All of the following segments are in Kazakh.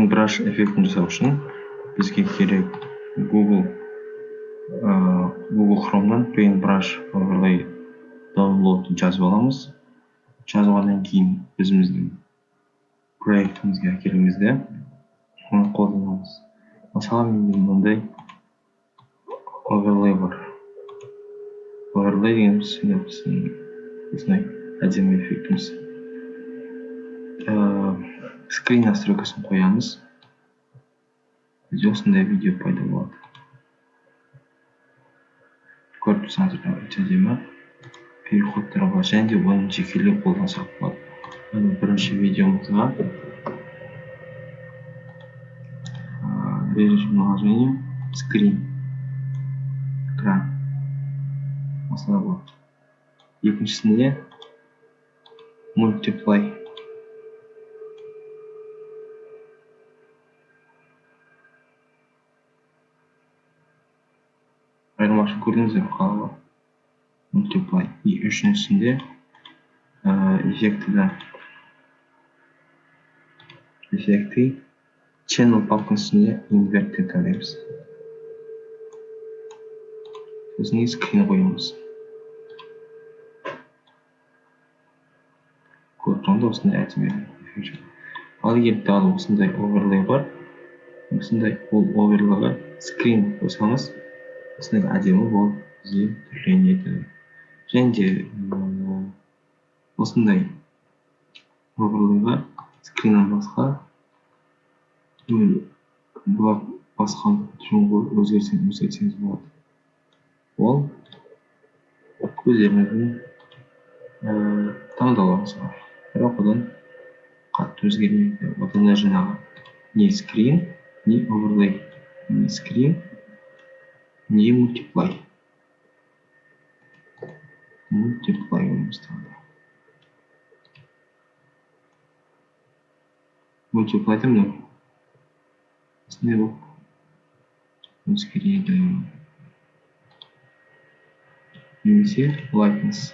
Paintbrush эффектін жасау үшін бізге керек Google Chrome'нан Paintbrush Overlay download жазып аламыз. Жазғаннан кейін өзіміздің проектімізге әкелемізде оны қолданамыз. Мысалы менде мынандай Overlay бар. Overlay дегеніміз осындай әдемі эффектіміз. Скрин настройкасын қоямыз. Бізде осындай видео пайда болады. Көріп тұрсаңыздар өте әдемі переходтар бар, және де оны жекелеп қолдансақ болады. Бірінші видеомызға режим наложения скрин экран осылай болады. Екіншісінде multiply айырмашылық көрдіңіздер қалай multiply. И үшіншісінде эффекті channel папканың үстіне invert деп таңдаймыз. Сосын скрин қоямыз. Көріп тұрғанда осындай әдемі эффект. Ал егер тағы осындай оверлей бар, осындай оверлейға скрин қосаңыз, осындай әдемі болып бізде түрленеді. Және де осындай оверлейға скриннен басқа блок басқан түнгі өзгертсеңіз болады. Ол өздеріңіздің таңдауларыңызға. Бірақ одан қатты өзгермейді. Одан жаңағы не скрин, не оверлей, не скрин, не multiply. Multiply ойымыз таңда. Multiply'да мынау осындай болып өзгереді. Немесе lightness.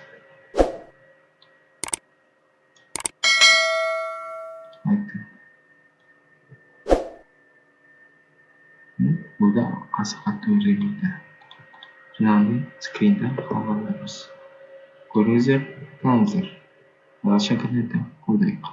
Burada қатты өзгермейді. Жаңағы скринді қалғандарымыз. Көріңіздер, таныңыздар. Алғашқы контентті қолдайық.